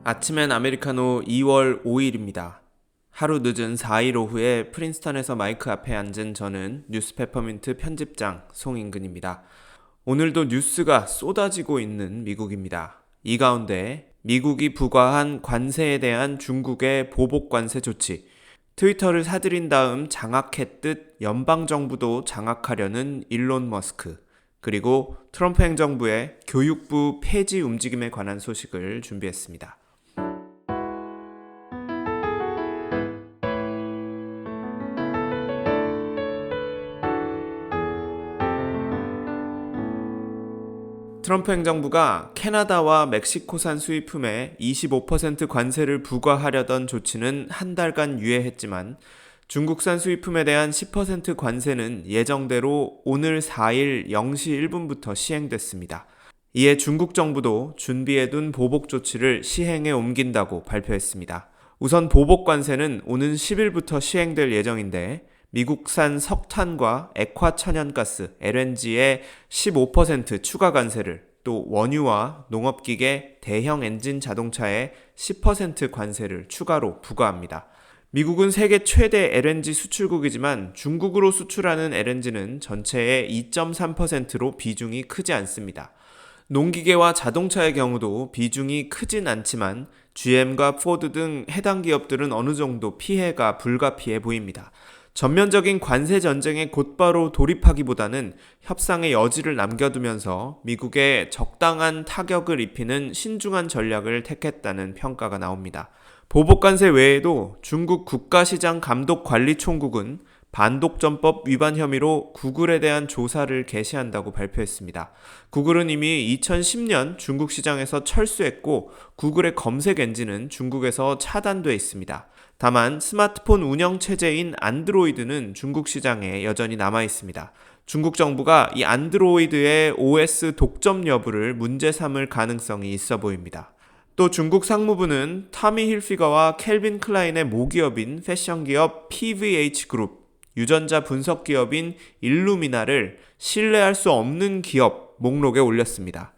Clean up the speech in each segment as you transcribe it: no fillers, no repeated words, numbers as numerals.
아침엔 아메리카노 2월 5일입니다. 하루 늦은 4일 오후에 프린스턴에서 마이크 앞에 앉은 저는 뉴스페퍼민트 편집장 송인근입니다. 오늘도 뉴스가 쏟아지고 있는 미국입니다. 이 가운데 미국이 부과한 관세에 대한 중국의 보복 관세 조치, 트위터를 사들인 다음 장악했듯 연방정부도 장악하려는 일론 머스크, 그리고 트럼프 행정부의 교육부 폐지 움직임에 관한 소식을 준비했습니다. 트럼프 행정부가 캐나다와 멕시코산 수입품에 25% 관세를 부과하려던 조치는 한 달간 유예했지만 중국산 수입품에 대한 10% 관세는 예정대로 오늘 4일 0시 1분부터 시행됐습니다. 이에 중국 정부도 준비해둔 보복 조치를 시행에 옮긴다고 발표했습니다. 우선 보복 관세는 오는 10일부터 시행될 예정인데 미국산 석탄과 액화천연가스 LNG에 15% 추가 관세를, 또 원유와 농업기계, 대형 엔진 자동차에 10% 관세를 추가로 부과합니다. 미국은 세계 최대 LNG 수출국이지만 중국으로 수출하는 LNG는 전체의 2.3%로 비중이 크지 않습니다. 농기계와 자동차의 경우도 비중이 크진 않지만 GM과 포드 등 해당 기업들은 어느 정도 피해가 불가피해 보입니다. 전면적인 관세 전쟁에 곧바로 돌입하기보다는 협상의 여지를 남겨두면서 미국에 적당한 타격을 입히는 신중한 전략을 택했다는 평가가 나옵니다. 보복관세 외에도 중국 국가시장감독관리총국은 반독점법 위반 혐의로 구글에 대한 조사를 개시한다고 발표했습니다. 구글은 이미 2010년 중국 시장에서 철수했고 구글의 검색 엔진은 중국에서 차단돼 있습니다. 다만 스마트폰 운영체제인 안드로이드는 중국 시장에 여전히 남아 있습니다. 중국 정부가 이 안드로이드의 OS 독점 여부를 문제 삼을 가능성이 있어 보입니다. 또 중국 상무부는 타미 힐피거와 캘빈 클라인의 모기업인 패션 기업 PVH 그룹, 유전자 분석 기업인 일루미나를 신뢰할 수 없는 기업 목록에 올렸습니다.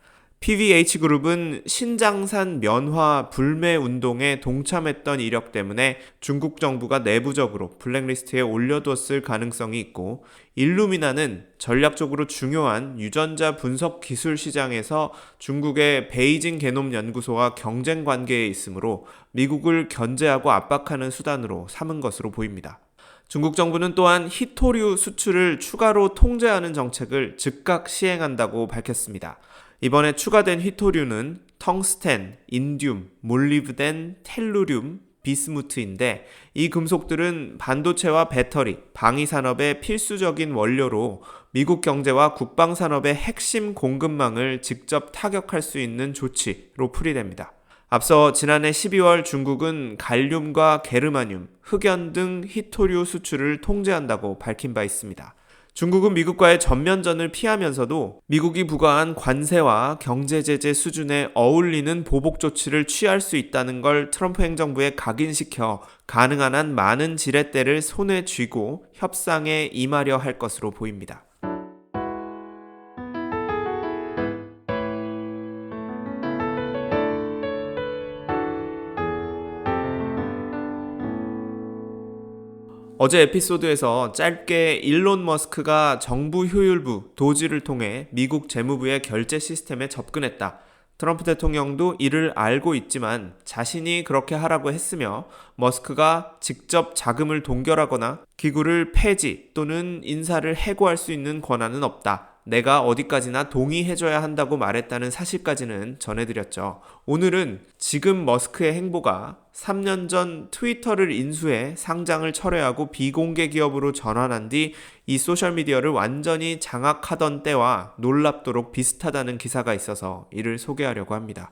PVH그룹은 신장산 면화 불매 운동에 동참했던 이력 때문에 중국 정부가 내부적으로 블랙리스트에 올려뒀을 가능성이 있고, 일루미나는 전략적으로 중요한 유전자 분석 기술 시장에서 중국의 베이징 게놈 연구소와 경쟁 관계에 있으므로 미국을 견제하고 압박하는 수단으로 삼은 것으로 보입니다. 중국 정부는 또한 히토류 수출을 추가로 통제하는 정책을 즉각 시행한다고 밝혔습니다. 이번에 추가된 히토류는 텅스텐, 인듐, 몰리브덴, 텔루륨, 비스무트인데 이 금속들은 반도체와 배터리, 방위산업의 필수적인 원료로 미국 경제와 국방산업의 핵심 공급망을 직접 타격할 수 있는 조치로 풀이됩니다. 앞서 지난해 12월 중국은 갈륨과 게르마늄, 흑연 등 히토류 수출을 통제한다고 밝힌 바 있습니다. 중국은 미국과의 전면전을 피하면서도 미국이 부과한 관세와 경제제재 수준에 어울리는 보복 조치를 취할 수 있다는 걸 트럼프 행정부에 각인시켜 가능한 한 많은 지렛대를 손에 쥐고 협상에 임하려 할 것으로 보입니다. 어제 에피소드에서 짧게 일론 머스크가 정부 효율부 도지를 통해 미국 재무부의 결제 시스템에 접근했다. 트럼프 대통령도 이를 알고 있지만 자신이 그렇게 하라고 했으며 머스크가 직접 자금을 동결하거나 기구를 폐지 또는 인사를 해고할 수 있는 권한은 없다. 내가 어디까지나 동의해줘야 한다고 말했다는 사실까지는 전해드렸죠. 오늘은 지금 머스크의 행보가 3년 전 트위터를 인수해 상장을 철회하고 비공개 기업으로 전환한 뒤 이 소셜미디어를 완전히 장악하던 때와 놀랍도록 비슷하다는 기사가 있어서 이를 소개하려고 합니다.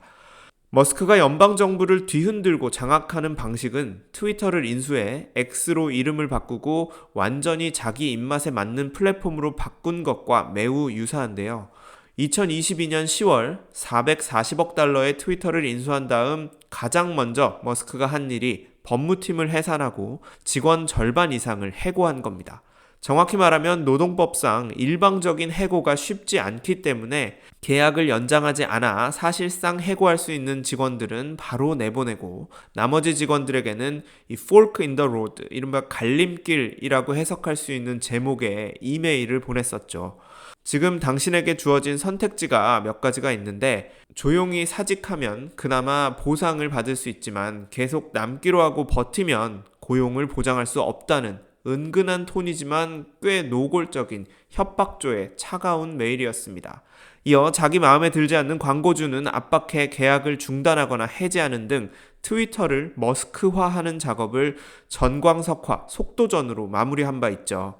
머스크가 연방정부를 뒤흔들고 장악하는 방식은 트위터를 인수해 X로 이름을 바꾸고 완전히 자기 입맛에 맞는 플랫폼으로 바꾼 것과 매우 유사한데요. 2022년 10월 440억 달러의 트위터를 인수한 다음 가장 먼저 머스크가 한 일이 법무팀을 해산하고 직원 절반 이상을 해고한 겁니다. 정확히 말하면 노동법상 일방적인 해고가 쉽지 않기 때문에 계약을 연장하지 않아 사실상 해고할 수 있는 직원들은 바로 내보내고 나머지 직원들에게는 이 fork in the road, 이른바 갈림길이라고 해석할 수 있는 제목의 이메일을 보냈었죠. 지금 당신에게 주어진 선택지가 몇 가지가 있는데 조용히 사직하면 그나마 보상을 받을 수 있지만 계속 남기로 하고 버티면 고용을 보장할 수 없다는 은근한 톤이지만 꽤 노골적인 협박조의 차가운 메일이었습니다. 이어 자기 마음에 들지 않는 광고주는 압박해 계약을 중단하거나 해지하는 등 트위터를 머스크화하는 작업을 전광석화, 속도전으로 마무리한 바 있죠.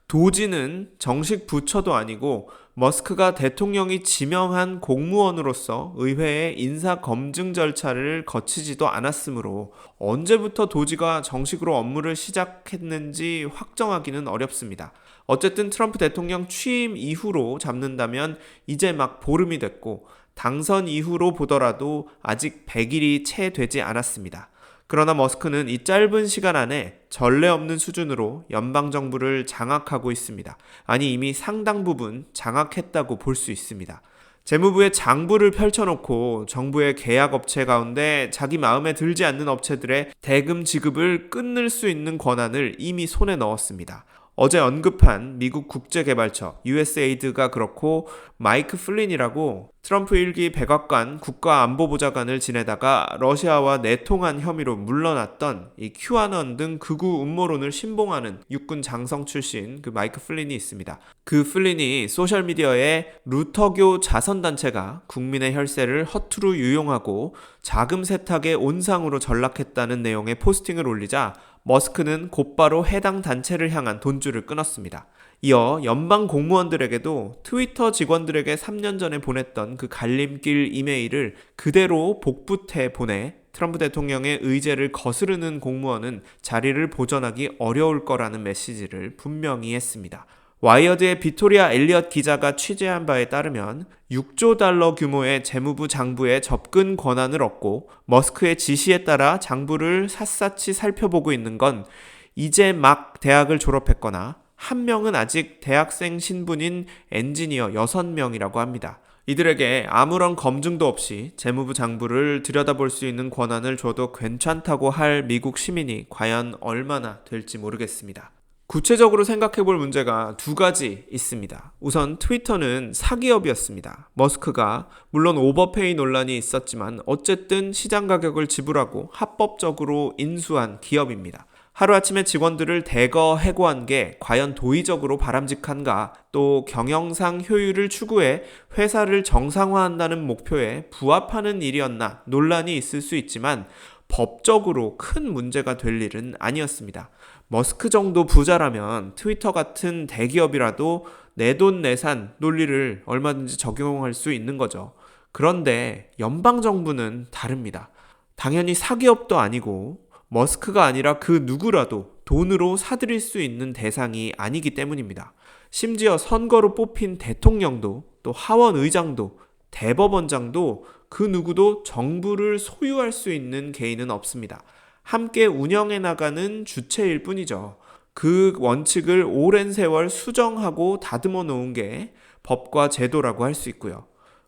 도지는 정식 부처도 아니고 머스크가 대통령이 지명한 공무원으로서 의회의 인사 검증 절차를 거치지도 않았으므로 언제부터 도지가 정식으로 업무를 시작했는지 확정하기는 어렵습니다. 어쨌든 트럼프 대통령 취임 이후로 잡는다면 이제 막 보름이 됐고 당선 이후로 보더라도 아직 100일이 채 되지 않았습니다. 그러나 머스크는 이 짧은 시간 안에 전례 없는 수준으로 연방정부를 장악하고 있습니다. 아니 이미 상당 부분 장악했다고 볼 수 있습니다. 재무부에 장부를 펼쳐놓고 정부의 계약업체 가운데 자기 마음에 들지 않는 업체들의 대금 지급을 끊을 수 있는 권한을 이미 손에 넣었습니다. 어제 언급한 미국 국제개발처 USAID가 그렇고 마이크 플린이라고 트럼프 1기 백악관 국가안보보좌관을 지내다가 러시아와 내통한 혐의로 물러났던 이 큐아논 등 극우 음모론을 신봉하는 육군 장성 출신 그 마이크 플린이 있습니다. 그 플린이 소셜미디어에 루터교 자선단체가 국민의 혈세를 허투루 유용하고 자금 세탁의 온상으로 전락했다는 내용의 포스팅을 올리자 머스크는 곧바로 해당 단체를 향한 돈줄을 끊었습니다. 이어 연방 공무원들에게도 트위터 직원들에게 3년 전에 보냈던 그 갈림길 이메일을 그대로 복붙해 보내 트럼프 대통령의 의제를 거스르는 공무원은 자리를 보전하기 어려울 거라는 메시지를 분명히 했습니다. 와이어드의 비토리아 엘리엇 기자가 취재한 바에 따르면 6조 달러 규모의 재무부 장부에 접근 권한을 얻고 머스크의 지시에 따라 장부를 샅샅이 살펴보고 있는 건 이제 막 대학을 졸업했거나 한 명은 아직 대학생 신분인 엔지니어 6명이라고 합니다. 이들에게 아무런 검증도 없이 재무부 장부를 들여다볼 수 있는 권한을 줘도 괜찮다고 할 미국 시민이 과연 얼마나 될지 모르겠습니다. 구체적으로 생각해볼 문제가 두 가지 있습니다. 우선 트위터는 사기업이었습니다. 머스크가 물론 오버페이 논란이 있었지만 어쨌든 시장 가격을 지불하고 합법적으로 인수한 기업입니다. 하루아침에 직원들을 대거 해고한 게 과연 도의적으로 바람직한가, 또 경영상 효율을 추구해 회사를 정상화한다는 목표에 부합하는 일이었나 논란이 있을 수 있지만 법적으로 큰 문제가 될 일은 아니었습니다. 머스크 정도 부자라면 트위터 같은 대기업이라도 내돈내산 논리를 얼마든지 적용할 수 있는 거죠. 그런데 연방정부는 다릅니다. 당연히 사기업도 아니고 머스크가 아니라 그 누구라도 돈으로 사들일 수 있는 대상이 아니기 때문입니다. 심지어 선거로 뽑힌 대통령도 또 하원 의장도 대법원장도 그 누구도 정부를 소유할 수 있는 개인은 없습니다. 함께 운영해 나가는 주체일 뿐이죠. 그 원칙을 오랜 세월 수정하고 다듬어 놓은 게 법과 제도라고 할 수 있고요.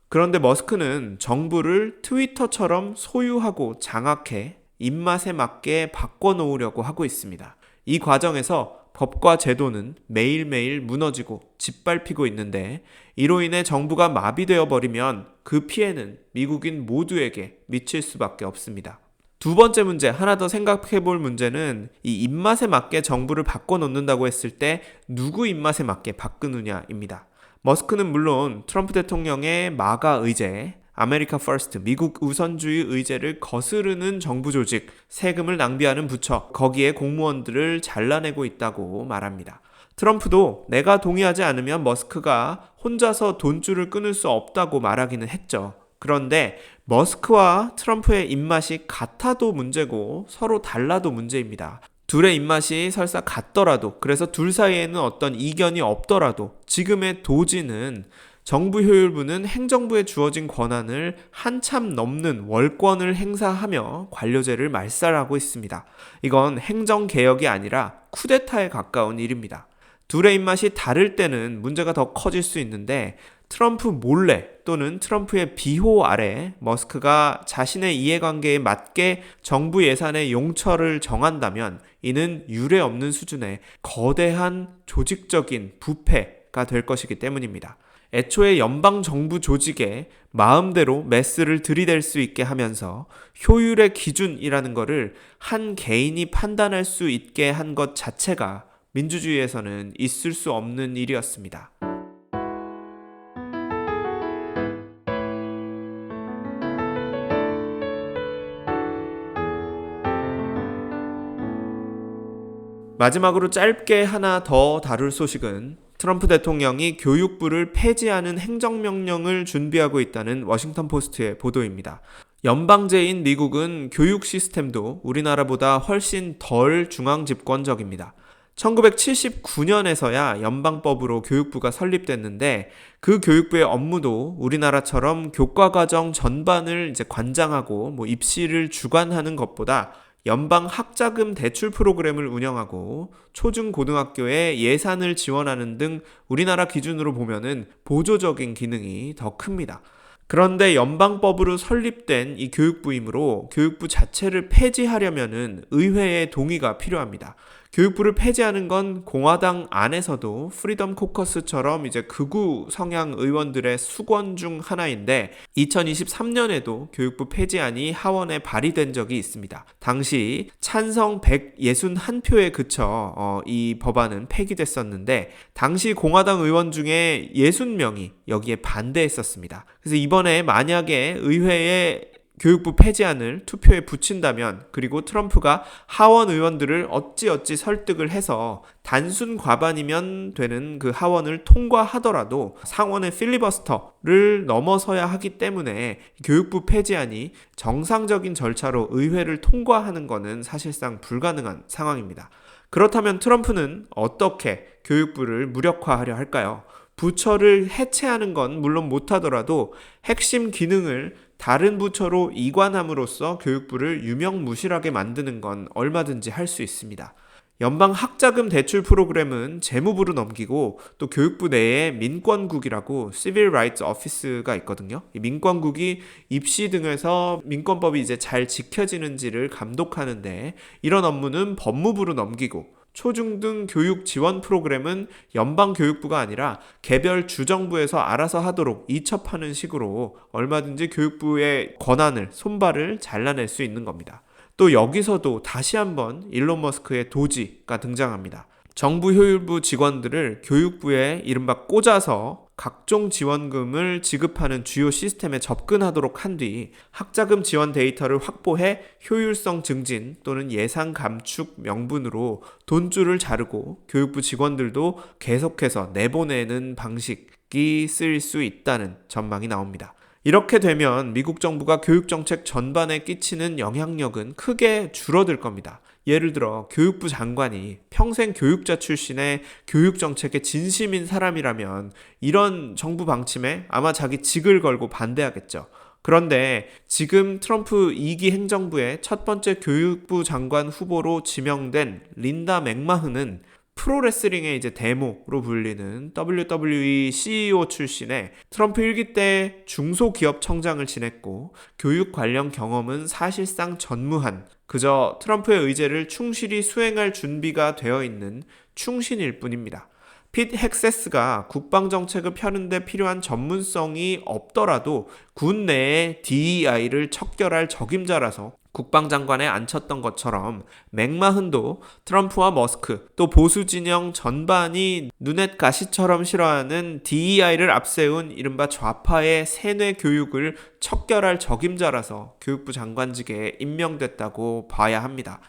그런데 머스크는 정부를 트위터처럼 소유하고 장악해 입맛에 맞게 바꿔놓으려고 하고 있습니다. 이 과정에서 법과 제도는 매일매일 무너지고 짓밟히고 있는데 이로 인해 정부가 마비되어 버리면 그 피해는 미국인 모두에게 미칠 수밖에 없습니다. 두 번째 문제, 하나 더 생각해 볼 문제는 이 입맛에 맞게 정부를 바꿔놓는다고 했을 때 누구 입맛에 맞게 바꾸느냐입니다. 머스크는 물론 트럼프 대통령의 마가 의제, 아메리카 퍼스트, 미국 우선주의 의제를 거스르는 정부 조직, 세금을 낭비하는 부처, 거기에 공무원들을 잘라내고 있다고 말합니다. 트럼프도 내가 동의하지 않으면 머스크가 혼자서 돈줄을 끊을 수 없다고 말하기는 했죠. 그런데 머스크와 트럼프의 입맛이 같아도 문제고 서로 달라도 문제입니다. 둘의 입맛이 설사 같더라도, 그래서 둘 사이에는 어떤 이견이 없더라도 지금의 도지는 정부 효율부는 행정부에 주어진 권한을 한참 넘는 월권을 행사하며 관료제를 말살하고 있습니다. 이건 행정개혁이 아니라 쿠데타에 가까운 일입니다. 둘의 입맛이 다를 때는 문제가 더 커질 수 있는데 트럼프 몰래 또는 트럼프의 비호 아래 머스크가 자신의 이해관계에 맞게 정부 예산의 용처를 정한다면 이는 유례 없는 수준의 거대한 조직적인 부패가 될 것이기 때문입니다. 애초에 연방정부 조직에 마음대로 메스를 들이댈 수 있게 하면서 효율의 기준이라는 것을 한 개인이 판단할 수 있게 한 것 자체가 민주주의에서는 있을 수 없는 일이었습니다. 마지막으로 짧게 하나 더 다룰 소식은 트럼프 대통령이 교육부를 폐지하는 행정명령을 준비하고 있다는 워싱턴 포스트의 보도입니다. 연방제인 미국은 교육 시스템도 우리나라보다 훨씬 덜 중앙집권적입니다. 1979년에서야 연방법으로 교육부가 설립됐는데 그 교육부의 업무도 우리나라처럼 교과과정 전반을 이제 관장하고 입시를 주관하는 것보다 연방 학자금 대출 프로그램을 운영하고 초중고등학교에 예산을 지원하는 등 우리나라 기준으로 보면은 보조적인 기능이 더 큽니다. 그런데 연방법으로 설립된 이 교육부이므로 교육부 자체를 폐지하려면은 의회의 동의가 필요합니다. 교육부를 폐지하는 건 공화당 안에서도 프리덤 코커스처럼 이제 극우 성향 의원들의 수권 중 하나인데 2023년에도 교육부 폐지안이 하원에 발의된 적이 있습니다. 당시 찬성 161표에 그쳐 이 법안은 폐기됐었는데 당시 공화당 의원 중에 60명이 여기에 반대했었습니다. 그래서 이번에 만약에 의회에 교육부 폐지안을 투표에 붙인다면 그리고 트럼프가 하원 의원들을 어찌어찌 설득을 해서 단순 과반이면 되는 그 하원을 통과하더라도 상원의 필리버스터를 넘어서야 하기 때문에 교육부 폐지안이 정상적인 절차로 의회를 통과하는 것은 사실상 불가능한 상황입니다. 그렇다면 트럼프는 어떻게 교육부를 무력화하려 할까요? 부처를 해체하는 건 물론 못하더라도 핵심 기능을 다른 부처로 이관함으로써 교육부를 유명무실하게 만드는 건 얼마든지 할 수 있습니다. 연방 학자금 대출 프로그램은 재무부로 넘기고 또 교육부 내에 민권국이라고 Civil Rights Office가 있거든요. 이 민권국이 입시 등에서 민권법이 이제 잘 지켜지는지를 감독하는데 이런 업무는 법무부로 넘기고 초중등 교육 지원 프로그램은 연방교육부가 아니라 개별 주정부에서 알아서 하도록 이첩하는 식으로 얼마든지 교육부의 권한을, 손발을 잘라낼 수 있는 겁니다. 또 여기서도 다시 한번 일론 머스크의 도지가 등장합니다. 정부 효율부 직원들을 교육부에 이른바 꽂아서 각종 지원금을 지급하는 주요 시스템에 접근하도록 한 뒤 학자금 지원 데이터를 확보해 효율성 증진 또는 예산 감축 명분으로 돈줄을 자르고 교육부 직원들도 계속해서 내보내는 방식이 쓰일 수 있다는 전망이 나옵니다. 이렇게 되면 미국 정부가 교육정책 전반에 끼치는 영향력은 크게 줄어들 겁니다. 예를 들어 교육부 장관이 평생 교육자 출신의 교육정책에 진심인 사람이라면 이런 정부 방침에 아마 자기 직을 걸고 반대하겠죠. 그런데 지금 트럼프 2기 행정부의 첫 번째 교육부 장관 후보로 지명된 린다 맥마흐는 프로레슬링의 이제 데모로 불리는 WWE CEO 출신의 트럼프 1기 때 중소기업청장을 지냈고 교육 관련 경험은 사실상 전무한 그저 트럼프의 의제를 충실히 수행할 준비가 되어 있는 충신일 뿐입니다. 핏 헥세스가 국방정책을 펴는 데 필요한 전문성이 없더라도 군 내에 DEI를 척결할 적임자라서 국방장관에 앉혔던 것처럼 맥마흔도 트럼프와 머스크 또 보수 진영 전반이 눈엣 가시처럼 싫어하는 DEI를 앞세운 이른바 좌파의 세뇌 교육을 척결할 적임자라서 교육부 장관직에 임명됐다고 봐야 합니다.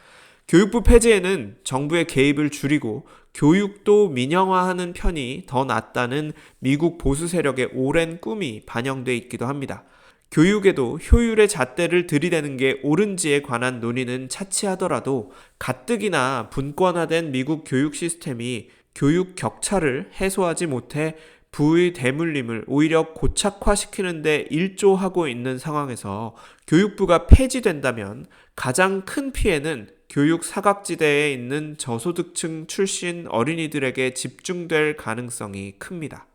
교육부 폐지에는 정부의 개입을 줄이고 교육도 민영화하는 편이 더 낫다는 미국 보수 세력의 오랜 꿈이 반영돼 있기도 합니다. 교육에도 효율의 잣대를 들이대는 게 옳은지에 관한 논의는 차치하더라도 가뜩이나 분권화된 미국 교육 시스템이 교육 격차를 해소하지 못해 부의 대물림을 오히려 고착화시키는 데 일조하고 있는 상황에서 교육부가 폐지된다면 가장 큰 피해는 교육 사각지대에 있는 저소득층 출신 어린이들에게 집중될 가능성이 큽니다.